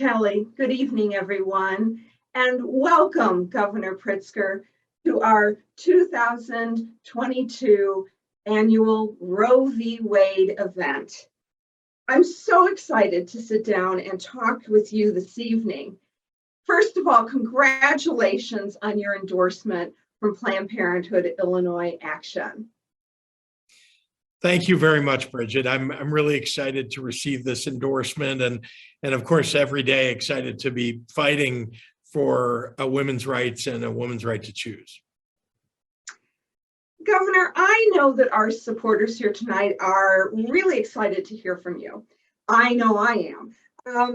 Kelly. Good evening, everyone, and welcome, Governor Pritzker, to our 2022 annual Roe v. Wade event. I'm so excited to sit down and talk with you this evening. First of all, congratulations on your endorsement from Planned Parenthood Illinois Action. Thank you very much, Brigid. I'm really excited to receive this endorsement and of course, every day excited to be fighting for a women's rights and a woman's right to choose. Governor, I know that our supporters here tonight are really excited to hear from you. I know I am.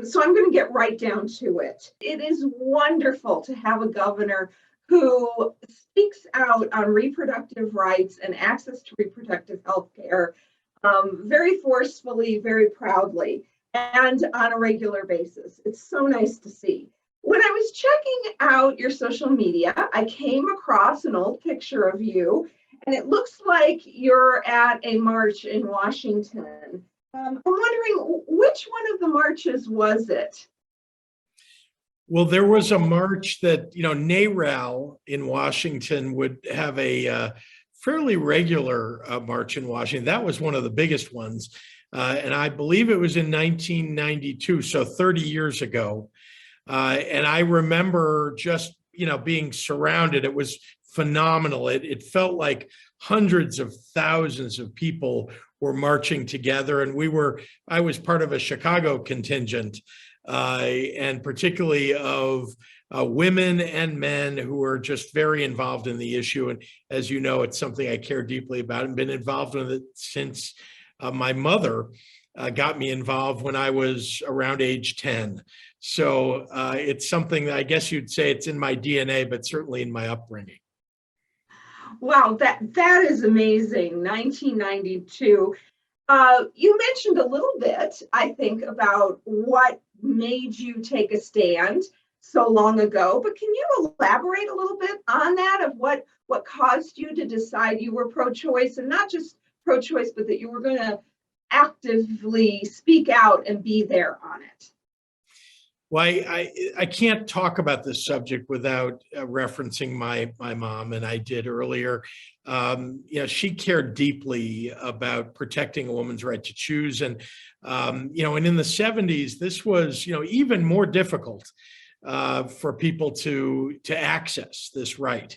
So I'm going to get right down to it. It is wonderful to have a governor who speaks out on reproductive rights and access to reproductive health care very forcefully, very proudly, and on a regular basis. It's so nice to see. When I was checking out your social media, I came across an old picture of you, and it looks like you're at a march in Washington. I'm wondering, which one of the marches was it? Well, there was a march that, NARAL in Washington would have a fairly regular march in Washington. That was one of the biggest ones. And I believe it was in 1992, so 30 years ago. And I remember just, being surrounded. It was phenomenal. It felt like hundreds of thousands of people were marching together. And I was part of a Chicago contingent. And particularly of women and men who are just very involved in the issue. And as you know, it's something I care deeply about and been involved with it since my mother got me involved when I was around age 10. So it's something that I guess you'd say it's in my DNA, but certainly in my upbringing. Wow, that is amazing. 1992. You mentioned a little bit, I think, about what made you take a stand so long ago, but can you elaborate a little bit on that, of what caused you to decide you were pro-choice, and not just pro-choice, but that you were going to actively speak out and be there on it? Well, I can't talk about this subject without referencing my mom, and I did earlier. She cared deeply about protecting a woman's right to choose, and and in the 70s, this was even more difficult for people to access this right,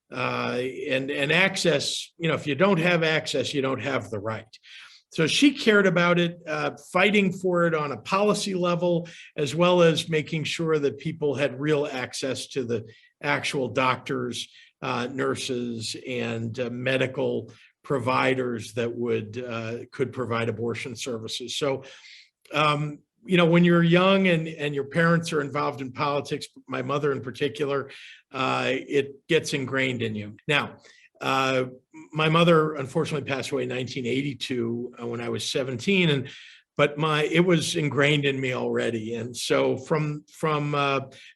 and access. If you don't have access, you don't have the right. So she cared about it, fighting for it on a policy level, as well as making sure that people had real access to the actual doctors, nurses, and medical providers that could provide abortion services. So, when you're young and your parents are involved in politics, my mother in particular, it gets ingrained in you. Now, my mother unfortunately passed away in 1982 when I was 17, but it was ingrained in me already. And so from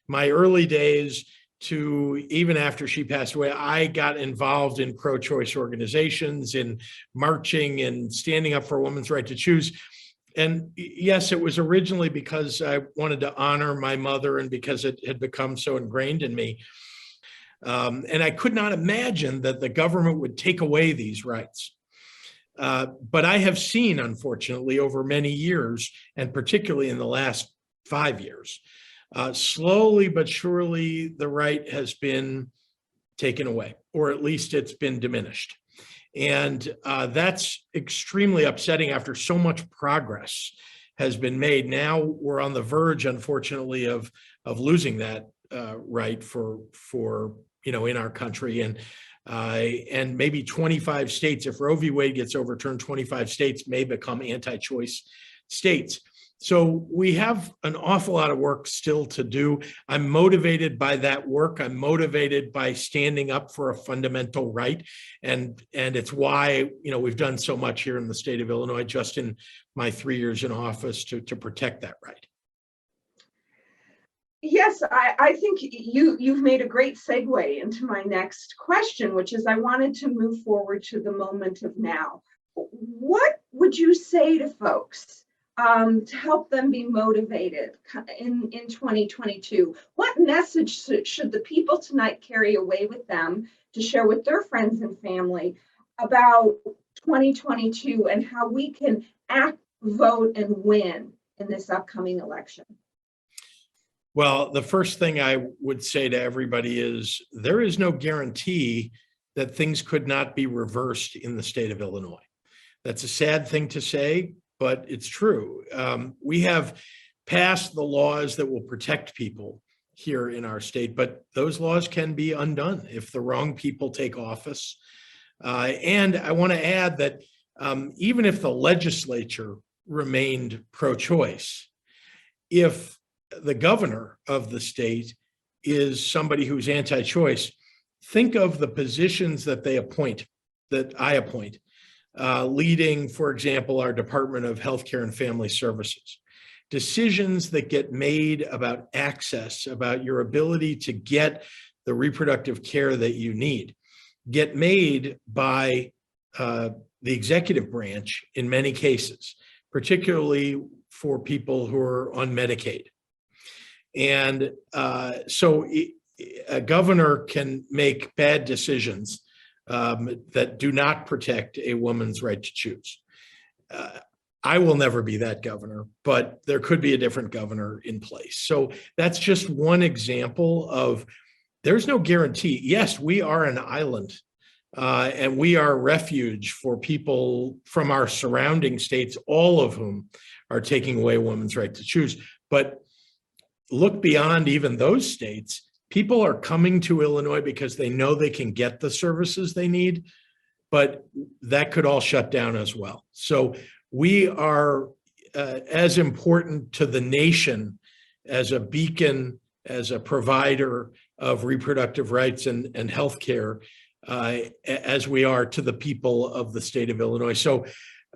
my early days to even after she passed away, I got involved in pro-choice organizations, in marching and standing up for a woman's right to choose. And yes, it was originally because I wanted to honor my mother and because it had become so ingrained in me. And I could not imagine that the government would take away these rights. But I have seen, unfortunately, over many years, and particularly in the last 5 years, slowly but surely the right has been taken away, or at least it's been diminished. And that's extremely upsetting after so much progress has been made. Now we're on the verge, unfortunately, of losing that right for in our country, and maybe 25 states, if Roe v. Wade gets overturned, 25 states may become anti-choice states. So we have an awful lot of work still to do. I'm motivated by that work. I'm motivated by standing up for a fundamental right, and it's why we've done so much here in the state of Illinois, just in my 3 years in office, to protect that right. Yes, I think you've made a great segue into my next question, which is I wanted to move forward to the moment of now. What would you say to folks to help them be motivated in 2022? What message should the people tonight carry away with them to share with their friends and family about 2022 and how we can act, vote, and win in this upcoming election? Well, the first thing I would say to everybody is there is no guarantee that things could not be reversed in the state of Illinois. That's a sad thing to say, but it's true. We have passed the laws that will protect people here in our state, but those laws can be undone if the wrong people take office. And I want to add that even if the legislature remained pro-choice, if the governor of the state is somebody who's anti-choice, think of the positions that they appoint, that I appoint, leading, for example, our Department of Healthcare and Family Services. Decisions that get made about access, about your ability to get the reproductive care that you need, get made by the executive branch in many cases, particularly for people who are on Medicaid. And so a governor can make bad decisions that do not protect a woman's right to choose. I will never be that governor, but there could be a different governor in place. So that's just one example of there's no guarantee. Yes, we are an island and we are a refuge for people from our surrounding states, all of whom are taking away a woman's right to choose. But look beyond even those states. People are coming to Illinois because they know they can get the services they need, but that could all shut down as well. So we are as important to the nation as a beacon, as a provider of reproductive rights and healthcare as we are to the people of the state of Illinois. So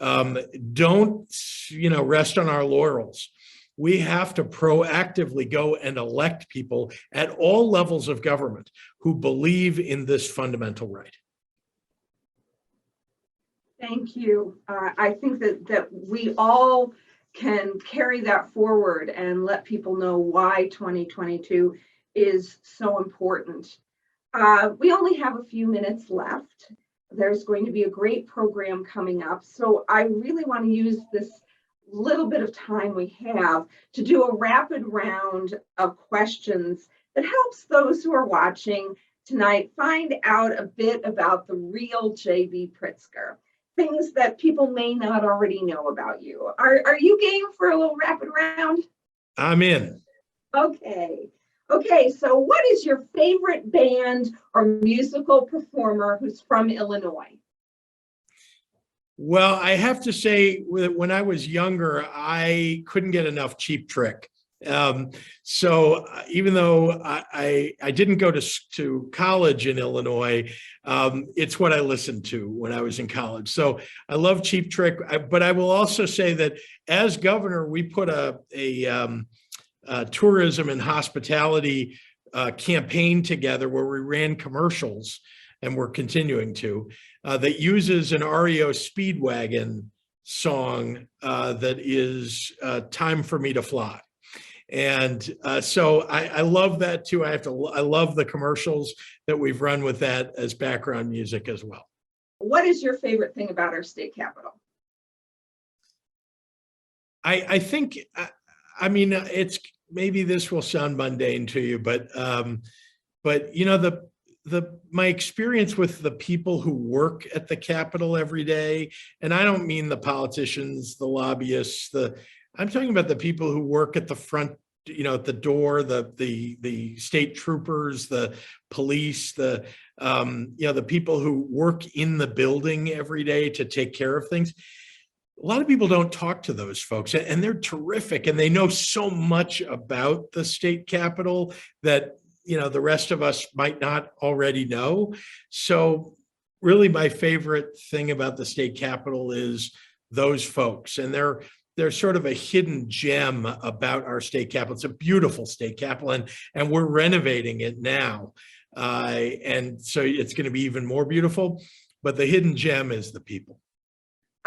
don't, rest on our laurels. We have to proactively go and elect people at all levels of government who believe in this fundamental right. Thank you. I think that we all can carry that forward and let people know why 2022 is so important. We only have a few minutes left. There's going to be a great program coming up. So I really want to use this little bit of time we have to do a rapid round of questions that helps those who are watching tonight find out a bit about the real J.B. Pritzker, things that people may not already know about you. Are you game for a little rapid round? I'm in. Okay, so what is your favorite band or musical performer who's from Illinois? Well, I have to say, when I was younger, I couldn't get enough Cheap Trick. So even though I didn't go to college in Illinois, it's what I listened to when I was in college. So I love Cheap Trick, but I will also say that as governor, we put a tourism and hospitality campaign together where we ran commercials, and we're continuing to, that uses an REO Speedwagon song that is Time for Me to Fly. And so I love that too. I love the commercials that we've run with that as background music as well. What is your favorite thing about our state capitol? I think, it's, maybe this will sound mundane to you, but my experience with the people who work at the Capitol every day, and I don't mean the politicians, the lobbyists, I'm talking about the people who work at the front, at the door, the state troopers, the police, the people who work in the building every day to take care of things. A lot of people don't talk to those folks, and they're terrific, and they know so much about the state capitol that the rest of us might not already know. So really my favorite thing about the state capitol is those folks, and they're sort of a hidden gem about our state capitol. It's a beautiful state capitol, and we're renovating it now. And so it's going to be even more beautiful, but the hidden gem is the people.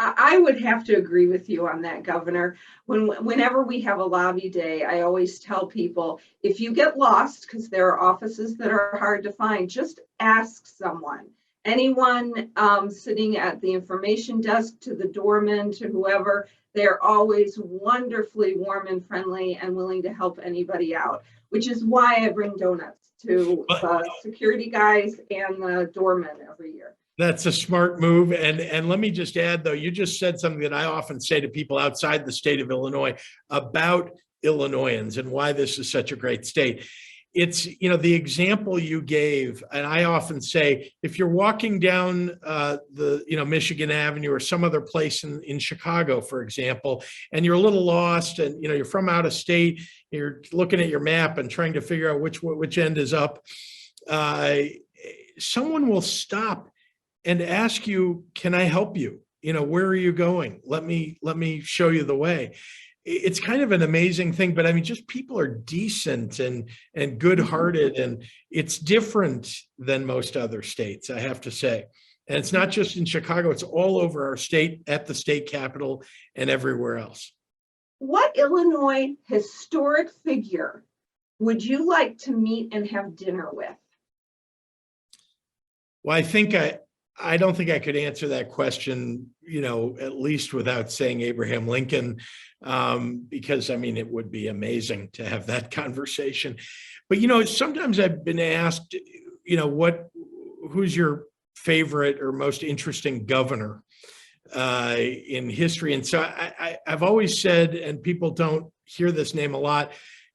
I would have to agree with you on that, Governor. Whenever we have a lobby day, I always tell people, if you get lost, because there are offices that are hard to find, just ask someone. Anyone sitting at the information desk, to the doorman, to whoever, they're always wonderfully warm and friendly and willing to help anybody out, which is why I bring donuts to the security guys and the doormen every year. That's a smart move. And let me just add, though, you just said something that I often say to people outside the state of Illinois about Illinoisans and why this is such a great state. It's, the example you gave, and I often say, if you're walking down Michigan Avenue or some other place in Chicago, for example, and you're a little lost and, you're from out of state, you're looking at your map and trying to figure out which end is up, someone will stop and ask you, can I help you? Where are you going? Let me show you the way. It's kind of an amazing thing, but I mean, just people are decent and good-hearted, and it's different than most other states, I have to say. And it's not just in Chicago, it's all over our state, at the state capitol and everywhere else. What Illinois historic figure would you like to meet and have dinner with? Well, I don't think I could answer that question, at least without saying Abraham Lincoln, because I mean, it would be amazing to have that conversation. But, sometimes I've been asked, who's your favorite or most interesting governor in history? And so I've always said, and people don't hear this name a lot,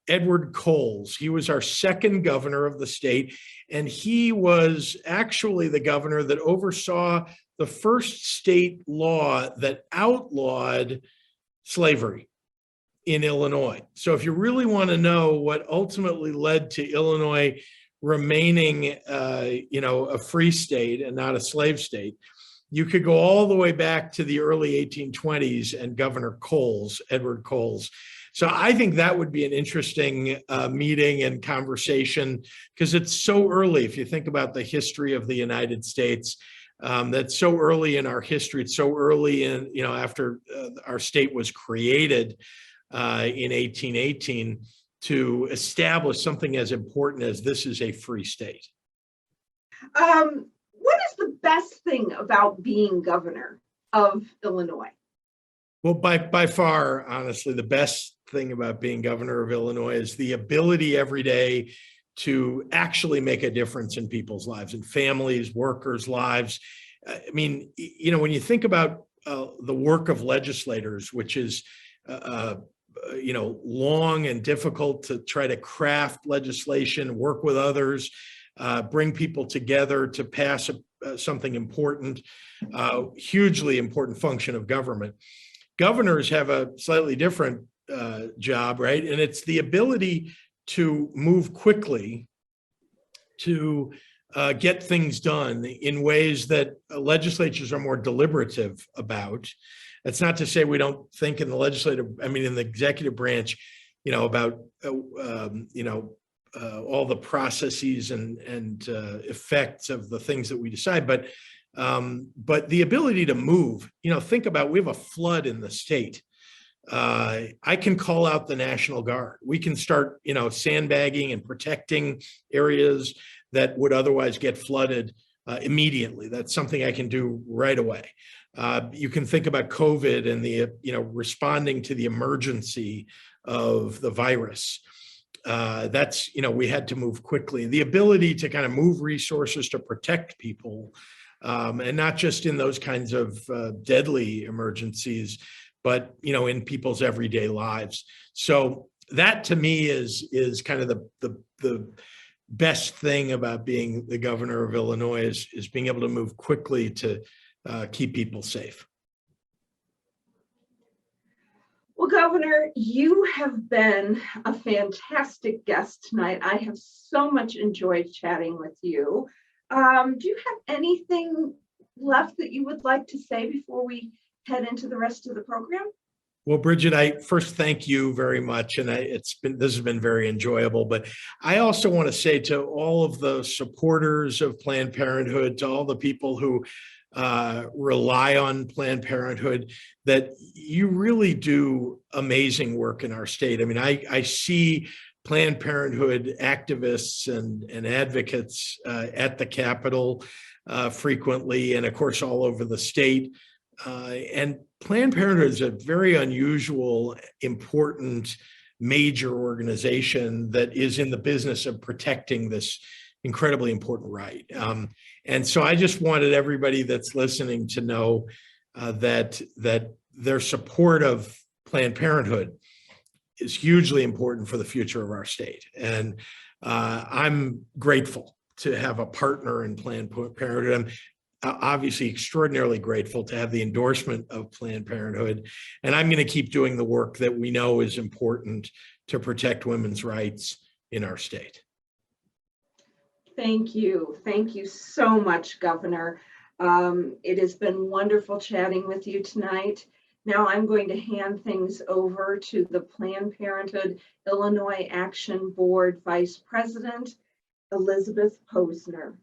Edward Coles. He was our second governor of the state, and he was actually the governor that oversaw the first state law that outlawed slavery in Illinois. So if you really want to know what ultimately led to Illinois remaining, a free state and not a slave state, you could go all the way back to the early 1820s and Governor Coles, Edward Coles. So I think that would be an interesting meeting and conversation, because it's so early. If you think about the history of the United States, that's so early in our history. It's so early in, after our state was created in 1818, to establish something as important as this is a free state. What is the best thing about being governor of Illinois? Well, by far, honestly, the best thing about being governor of Illinois is the ability every day to actually make a difference in people's lives and families, workers' lives. I mean, when you think about the work of legislators, which is, long and difficult to try to craft legislation, work with others, bring people together to pass something important, hugely important function of government. Governors have a slightly different job, right? And it's the ability to move quickly to get things done in ways that legislatures are more deliberative about. That's not to say we don't think in the executive branch, about, all the processes and effects of the things that we decide, but the ability to move, think about, we have a flood in the state. I can call out the National Guard. We can start, sandbagging and protecting areas that would otherwise get flooded immediately. That's something I can do right away. You can think about COVID and the, responding to the emergency of the virus. That's, we had to move quickly. The ability to kind of move resources to protect people, and not just in those kinds of deadly emergencies, but, in people's everyday lives. So that to me is kind of the best thing about being the governor of Illinois is being able to move quickly to keep people safe. Well, Governor, you have been a fantastic guest tonight. I have so much enjoyed chatting with you. Do you have anything left that you would like to say before we head into the rest of the program? Well, Brigid, I first thank you very much, and this has been very enjoyable. But I also want to say to all of the supporters of Planned Parenthood, to all the people who rely on Planned Parenthood, that you really do amazing work in our state. I mean, I see Planned Parenthood activists and advocates at the Capitol frequently, and of course all over the state. And Planned Parenthood is a very unusual, important, major organization that is in the business of protecting this incredibly important right. And so I just wanted everybody that's listening to know that their support of Planned Parenthood is hugely important for the future of our state. And I'm grateful to have a partner in Planned Parenthood. I'm obviously extraordinarily grateful to have the endorsement of Planned Parenthood. And I'm going to keep doing the work that we know is important to protect women's rights in our state. Thank you. Thank you so much, Governor. It has been wonderful chatting with you tonight. Now I'm going to hand things over to the Planned Parenthood Illinois Action Board Vice President, Elizabeth Posner.